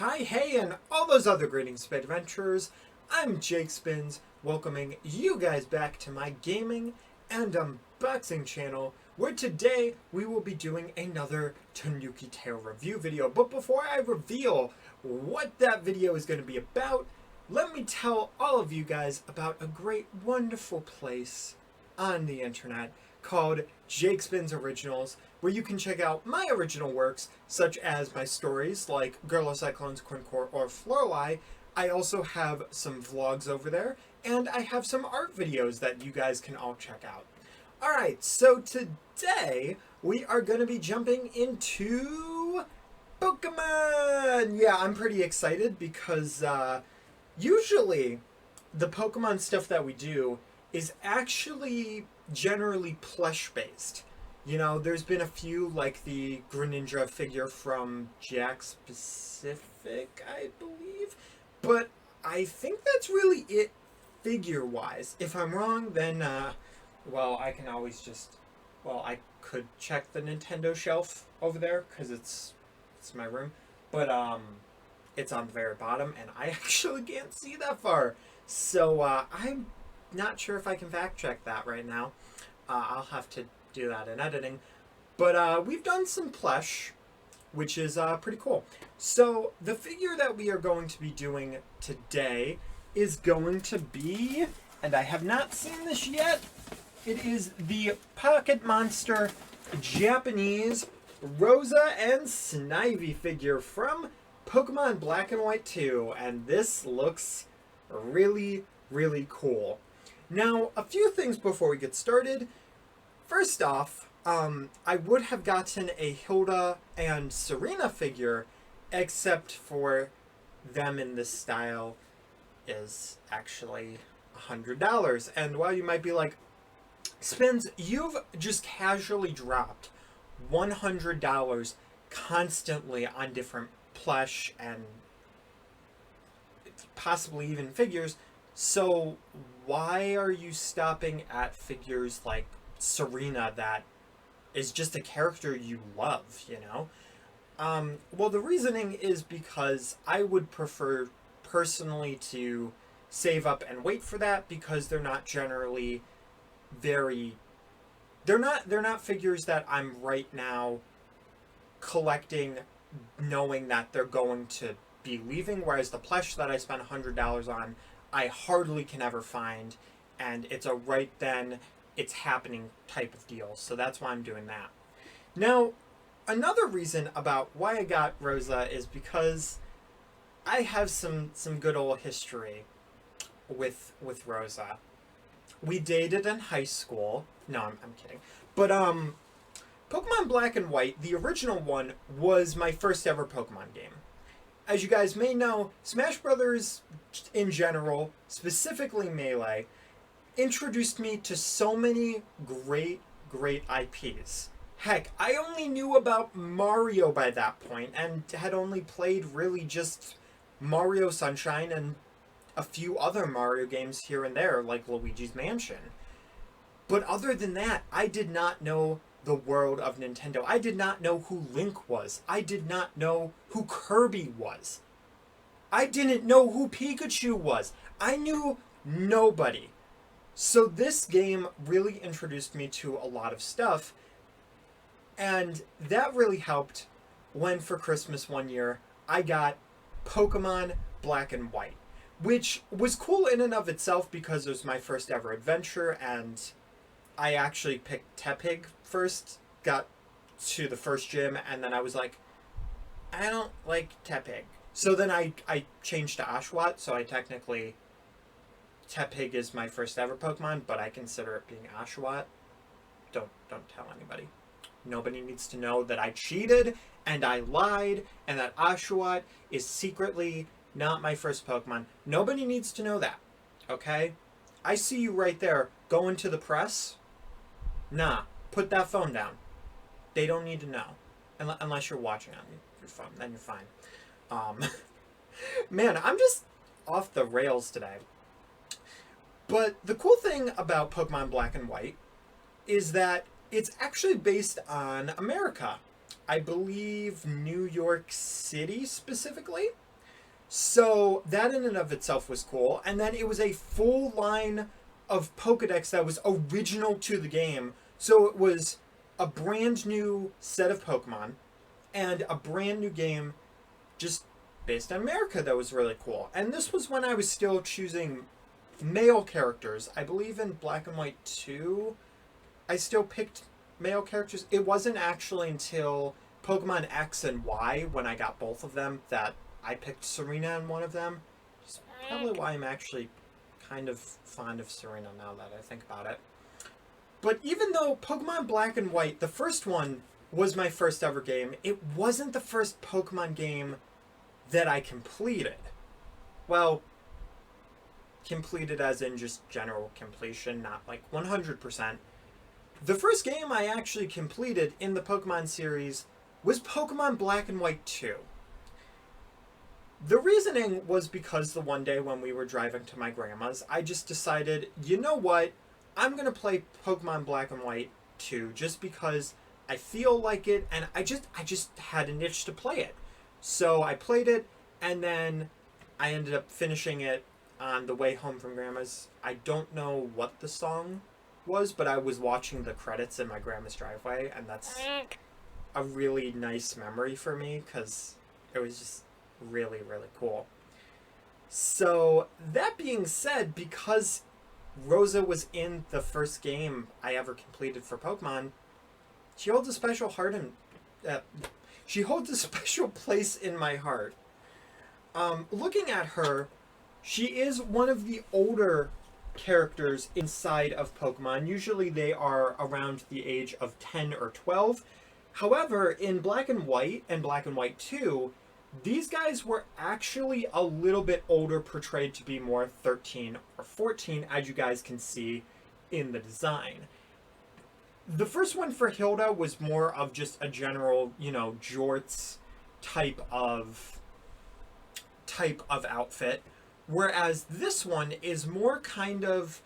Hi, hey, and all those other greetings of adventurers. I'm Jake Spins, welcoming you guys back to my gaming and unboxing channel, where today we will be doing another Tanooki Tale review video. But before I reveal what that video is going to be about, let me tell all of you guys about a great, wonderful place on the internet called Jake Spins Originals, where you can check out my original works, such as my stories like Girl Cyclones, Quincore, or Florlai. I also have some vlogs over there, and I have some art videos that you guys can all check out. Alright, so today we are going to be jumping into Pokemon! Yeah, I'm pretty excited because usually the Pokemon stuff that we do is actually generally plush-based. You know, there's been a few, like the Greninja figure from Jack Specific, I believe. But I think that's really it figure-wise. If I'm wrong, then, well, I can always just... Well, I could check the Nintendo shelf over there, because it's my room. But, it's on the very bottom, and I actually can't see that far. So, I'm not sure if I can fact-check that right now. I'll have to do that in editing. But we've done some plush, which is pretty cool. So the figure that we are going to be doing today is going to be, and I have not seen this yet, it is the Pocket Monster Japanese Rosa and Snivy figure from Pokemon Black and White 2, and this looks really, really cool. Now, a few things before we get started. First off, I would have gotten a Hilda and Serena figure, except for them in this style is actually $100. And while you might be like, Spins, you've just casually dropped $100 constantly on different plush and possibly even figures, so why are you stopping at figures like Serena that is just a character you love, you know? Well, the reasoning is because I would prefer personally to save up and wait for that, because they're not generally very... They're not figures that I'm right now collecting knowing that they're going to be leaving, whereas the plush that I spent $100 on, I hardly can ever find, and it's a right then, it's happening type of deal. So that's why I'm doing that. Now, another reason about why I got Rosa is because I have some good old history with Rosa. We dated in high school. No, I'm kidding. But Pokemon Black and White, the original one, was my first ever Pokemon game. As you guys may know, Smash Brothers in general, specifically Melee, introduced me to so many great IPs. Heck, I only knew about Mario by that point, and had only played really just Mario Sunshine and a few other Mario games here and there, like Luigi's Mansion. But other than that, I did not know the world of Nintendo. I did not know who Link was. I did not know who Kirby was. I didn't know who Pikachu was. I knew nobody. So this game really introduced me to a lot of stuff, and that really helped when for Christmas one year I got Pokemon Black and White, which was cool in and of itself because it was my first ever adventure, and I actually picked Tepig first, got to the first gym, and then I was like, I don't like Tepig. So then I changed to Oshawott, so I technically... Tepig is my first ever Pokemon, but I consider it being Oshawott. Don't tell anybody. Nobody needs to know that I cheated and I lied and that Oshawott is secretly not my first Pokemon. Nobody needs to know that, okay? I see you right there going to the press. Nah, put that phone down. They don't need to know. Unless you're watching on your phone, then you're fine. Man, I'm just off the rails today. But the cool thing about Pokemon Black and White is that it's actually based on America. I believe New York City specifically. So that in and of itself was cool. And then it was a full line of Pokedex that was original to the game. So it was a brand new set of Pokemon and a brand new game just based on America that was really cool. And this was when I was still choosing male characters. I believe in Black and White 2, I still picked male characters. It wasn't actually until Pokemon X and Y, when I got both of them, that I picked Serena in one of them. It's probably why I'm actually kind of fond of Serena now that I think about it. But even though Pokemon Black and White, the first one, was my first ever game, it wasn't the first Pokemon game that I completed. Well, completed as in just general completion, not like 100%. The first game I actually completed in the Pokemon series was Pokemon Black and White 2. The reasoning was because the one day when we were driving to my grandma's, I just decided, you know what, I'm going to play Pokemon Black and White 2 just because I feel like it, and I just had an itch to play it. So I played it, and then I ended up finishing it on the way home from grandma's. I don't know what the song was, but I was watching the credits in my grandma's driveway, and that's a really nice memory for me because it was just really, really cool. So that being said, because Rosa was in the first game I ever completed for Pokemon, she holds a special heart in, she holds a special place in my heart. Looking at her, she is one of the older characters inside of Pokemon. Usually they are around the age of 10 or 12. However, in Black and White and Black and White 2, these guys were actually a little bit older, portrayed to be more 13 or 14, as you guys can see in the design. The first one for Hilda was more of just a general, jorts type of outfit, whereas this one is more kind of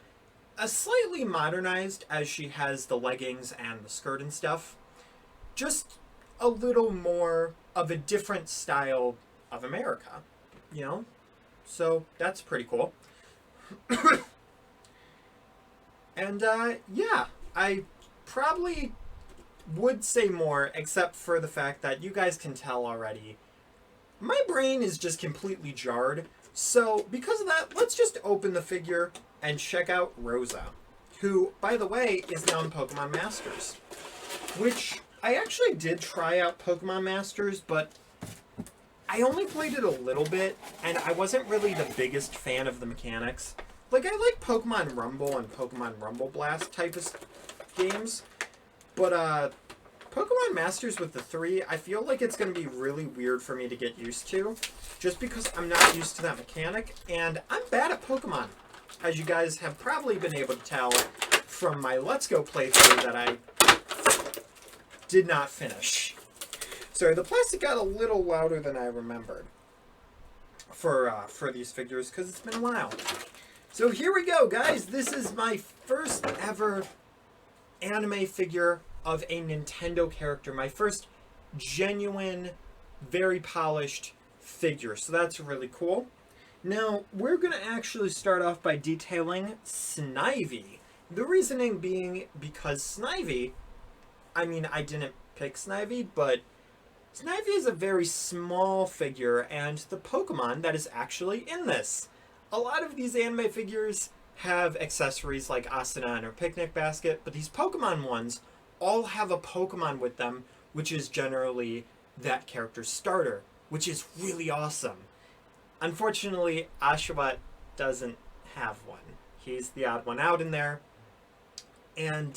a slightly modernized, as she has the leggings and the skirt and stuff. Just a little more of a different style of America, So that's pretty cool. And yeah, I probably would say more, except for the fact that you guys can tell already, my brain is just completely jarred. So because of that, let's just open the figure and check out Rosa, who, by the way, is now in Pokemon Masters, which I actually did try out Pokemon Masters, but I only played it a little bit, and I wasn't really the biggest fan of the mechanics. Like, I like Pokemon Rumble and Pokemon Rumble Blast type of games, but Pokemon Masters with the 3, I feel like it's going to be really weird for me to get used to, just because I'm not used to that mechanic, and I'm bad at Pokemon, as you guys have probably been able to tell from my Let's Go playthrough that I did not finish. Sorry, the plastic got a little louder than I remembered for these figures, because it's been a while. So here we go, guys. This is my first ever anime figure of a Nintendo character. My first genuine, very polished figure. So that's really cool. Now, we're going to actually start off by detailing Snivy. The reasoning being because Snivy, I mean, I didn't pick Snivy, but Snivy is a very small figure, and the Pokemon that is actually in this. A lot of these anime figures have accessories like Asuna and her picnic basket, but these Pokemon ones all have a Pokemon with them, which is generally that character's starter, which is really awesome. Unfortunately, Oshawott doesn't have one. He's the odd one out in there. And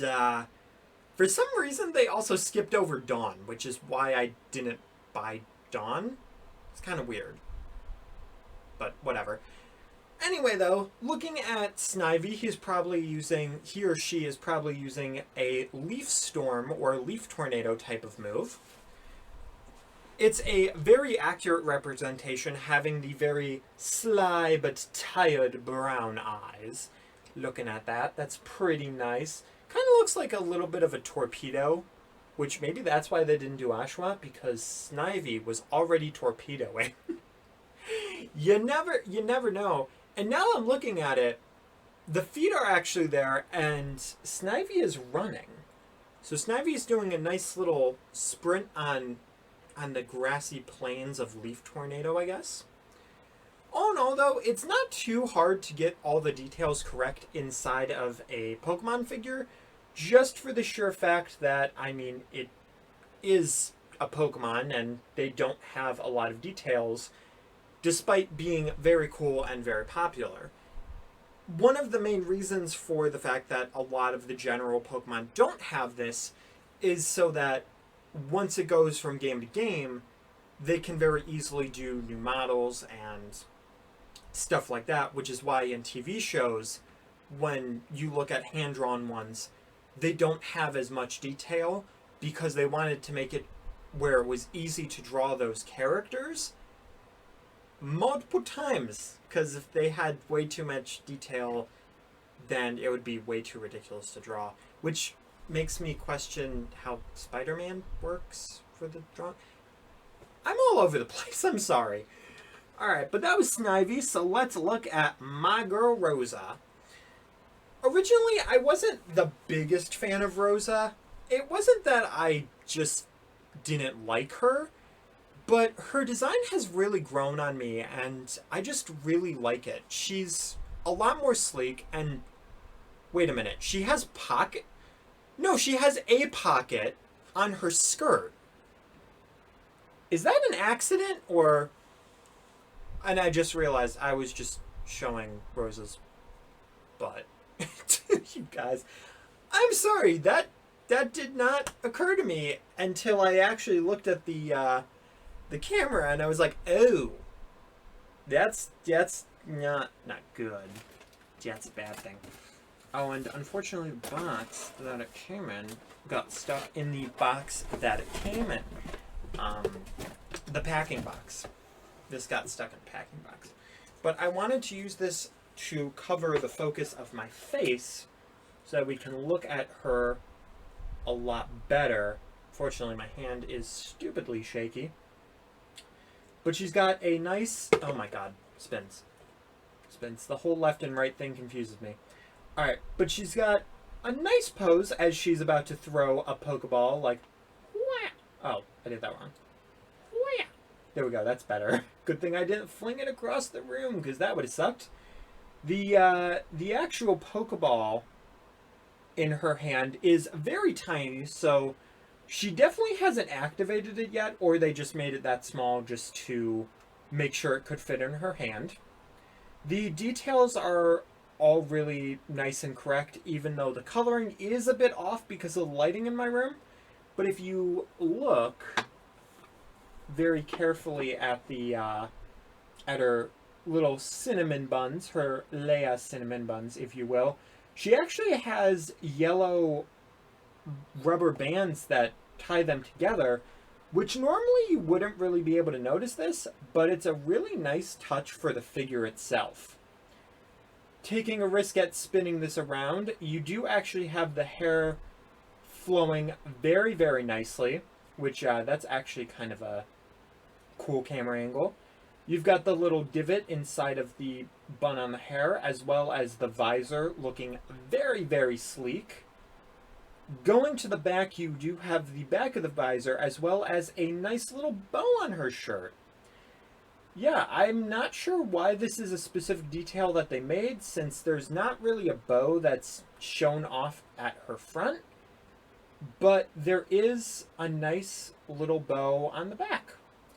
for some reason, they also skipped over Dawn, which is why I didn't buy Dawn. It's kind of weird. But whatever. Anyway, though, looking at Snivy, he or she is probably using a Leaf Storm or Leaf Tornado type of move. It's a very accurate representation, having the very sly but tired brown eyes. Looking at that, that's pretty nice. Kind of looks like a little bit of a torpedo, which maybe that's why they didn't do Oshawott, because Snivy was already torpedoing. you never know. And now I'm looking at it, the feet are actually there, and Snivy is running. So Snivy is doing a nice little sprint on the grassy plains of Leaf Tornado, I guess. All in all, though, it's not too hard to get all the details correct inside of a Pokemon figure, just for the sure fact that, I mean, it is a Pokemon and they don't have a lot of details, despite being very cool and very popular. One of the main reasons for the fact that a lot of the general Pokemon don't have this is so that once it goes from game to game, they can very easily do new models and stuff like that, which is why in TV shows, when you look at hand-drawn ones, they don't have as much detail because they wanted to make it where it was easy to draw those characters multiple times, because if they had way too much detail, then it would be way too ridiculous to draw, which makes me question how Spider-Man works for the drawing. I'm all over the place, I'm sorry. Alright, but that was Snivy, so let's look at my girl Rosa. Originally, I wasn't the biggest fan of Rosa. It wasn't that I just didn't like her, but her design has really grown on me, and I just really like it. She's a lot more sleek, and wait a minute, she has pocket? No, she has a pocket on her skirt. Is that an accident, or... And I just realized I was just showing Rosa's butt to you guys. I'm sorry, that did not occur to me until I actually looked at the camera, and I was like, oh, that's not good. That's a bad thing. Oh, and unfortunately the box that it came in got stuck in the box that it came in. The packing box. This got stuck in the packing box. But I wanted to use this to cover the focus of my face so that we can look at her a lot better. Fortunately, my hand is stupidly shaky. But she's got a nice... Oh my god. Spins. The whole left and right thing confuses me. Alright, but she's got a nice pose as she's about to throw a Pokeball, like... Oh, I did that wrong. There we go, that's better. Good thing I didn't fling it across the room, because that would have sucked. The actual Pokeball in her hand is very tiny, so she definitely hasn't activated it yet, or they just made it that small just to make sure it could fit in her hand. The details are all really nice and correct, even though the coloring is a bit off because of the lighting in my room. But if you look very carefully at the at her little cinnamon buns, her Leia cinnamon buns, if you will, she actually has yellow rubber bands that tie them together, which normally you wouldn't really be able to notice this, but it's a really nice touch for the figure itself. Taking a risk at spinning this around, you do actually have the hair flowing very, very nicely, which that's actually kind of a cool camera angle. You've got the little divot inside of the bun on the hair, as well as the visor looking very, very sleek. Going to the back, you do have the back of the visor, as well as a nice little bow on her shirt. Yeah, I'm not sure why this is a specific detail that they made, since there's not really a bow that's shown off at her front, but there is a nice little bow on the back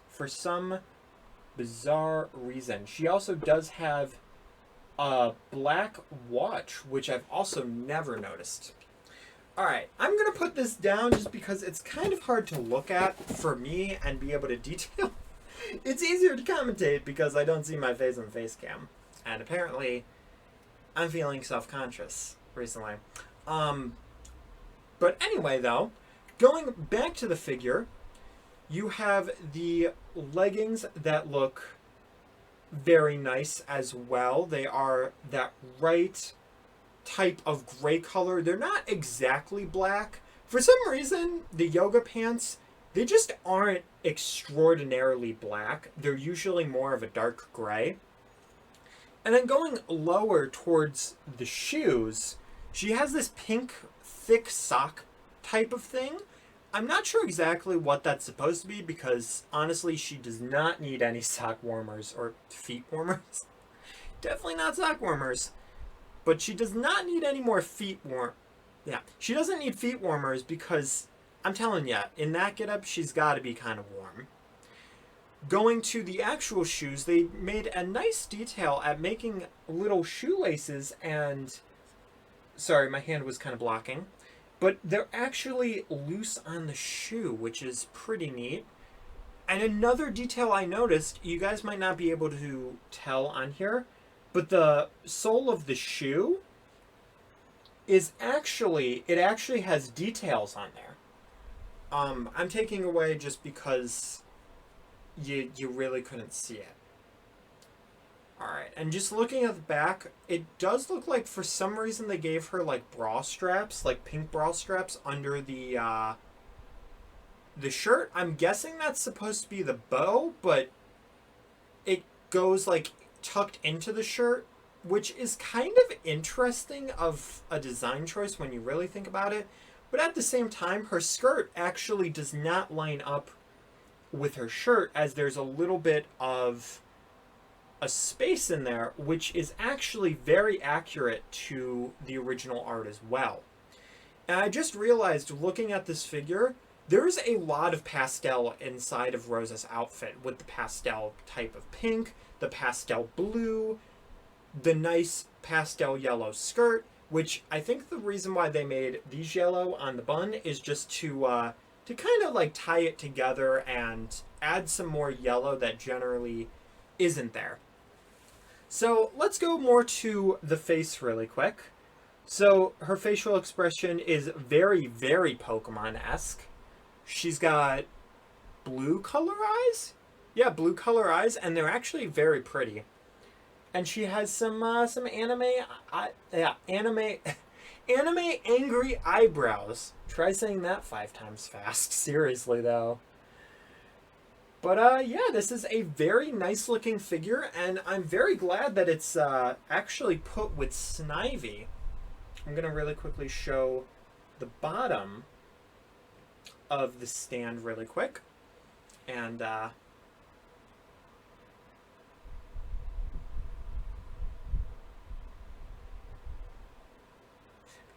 for some bizarre reason. She also does have a black watch, which I've also never noticed. Alright, I'm going to put this down just because it's kind of hard to look at for me and be able to detail. It's easier to commentate because I don't see my face on the face cam. And apparently, I'm feeling self-conscious recently. But anyway, though, going back to the figure, you have the leggings that look very nice as well. They are that right type of gray color. They're not exactly black. For some reason, the yoga pants, they just aren't extraordinarily black. They're usually more of a dark gray. And then going lower towards the shoes, she has this pink thick sock type of thing. I'm not sure exactly what that's supposed to be because honestly she does not need any sock warmers or feet warmers. Definitely not sock warmers. But she does not need any more Yeah, she doesn't need feet warmers because I'm telling ya, in that getup she's got to be kind of warm. Going to the actual shoes, they made a nice detail at making little shoelaces and... Sorry, my hand was kind of blocking. But they're actually loose on the shoe, which is pretty neat. And another detail I noticed, you guys might not be able to tell on here, but the sole of the shoe is actually... It actually has details on there. I'm taking away just because... You really couldn't see it. Alright, and just looking at the back, it does look like for some reason they gave her like bra straps, like pink bra straps under the shirt. I'm guessing that's supposed to be the bow, but it goes like tucked into the shirt, which is kind of interesting of a design choice when you really think about it. But at the same time, her skirt actually does not line up with her shirt, as there's a little bit of a space in there, which is actually very accurate to the original art as well. And I just realized, looking at this figure, there's a lot of pastel inside of Rosa's outfit, with the pastel type of pink, the pastel blue, the nice pastel yellow skirt, which I think the reason why they made these yellow on the bun is just to kind of like tie it together and add some more yellow that generally isn't there. So let's go more to the face really quick. So her facial expression is very, very Pokemon-esque. She's got blue color eyes? Yeah, blue color eyes, and they're actually very pretty. And she has some anime angry eyebrows. Try saying that 5 times fast. Seriously, though. But, yeah, this is a very nice looking figure, and I'm very glad that it's actually put with Snivy. I'm going to really quickly show the bottom of the stand really quick. And,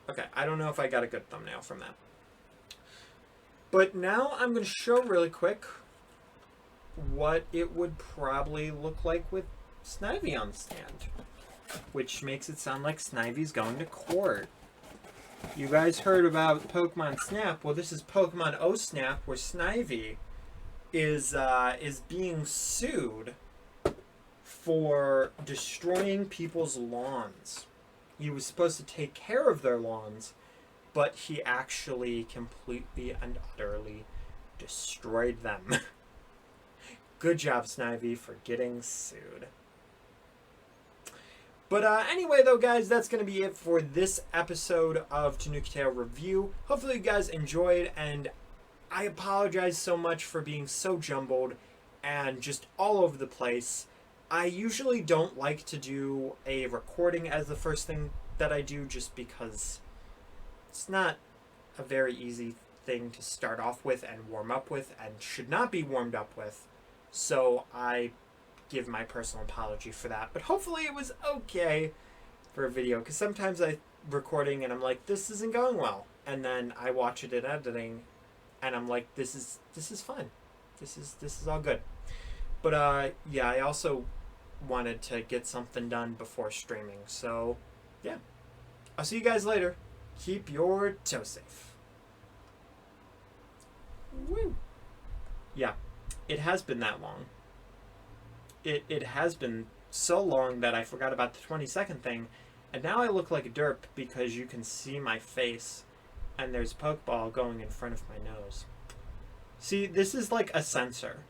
okay, I don't know if I got a good thumbnail from that. But now I'm going to show really quick what it would probably look like with Snivy on the stand. Which makes it sound like Snivy's going to court. You guys heard about Pokemon Snap. Well, this is Pokemon O Snap, where Snivy is being sued for destroying people's lawns. He was supposed to take care of their lawns, but he actually completely and utterly destroyed them. Good job, Snivy, for getting sued. But anyway, though, guys, that's going to be it for this episode of Tanooki Tale Review. Hopefully you guys enjoyed, and I apologize so much for being so jumbled and just all over the place. I usually don't like to do a recording as the first thing that I do, just because it's not a very easy thing to start off with and warm up with, and should not be warmed up with. So I give my personal apology for that. But hopefully it was okay for a video, because sometimes I'm recording and I'm like, this isn't going well. And then I watch it in editing and I'm like, this is fun. This is all good. But yeah, I also wanted to get something done before streaming. So yeah, I'll see you guys later. Keep your toe safe. Woo. Yeah, it has been that long. It has been so long that I forgot about the 20-second thing, and now I look like a derp because you can see my face and there's a Pokeball going in front of my nose. See, this is like a sensor.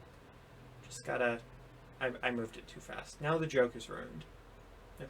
Just gotta... I moved it too fast. Now the joke is ruined. Okay.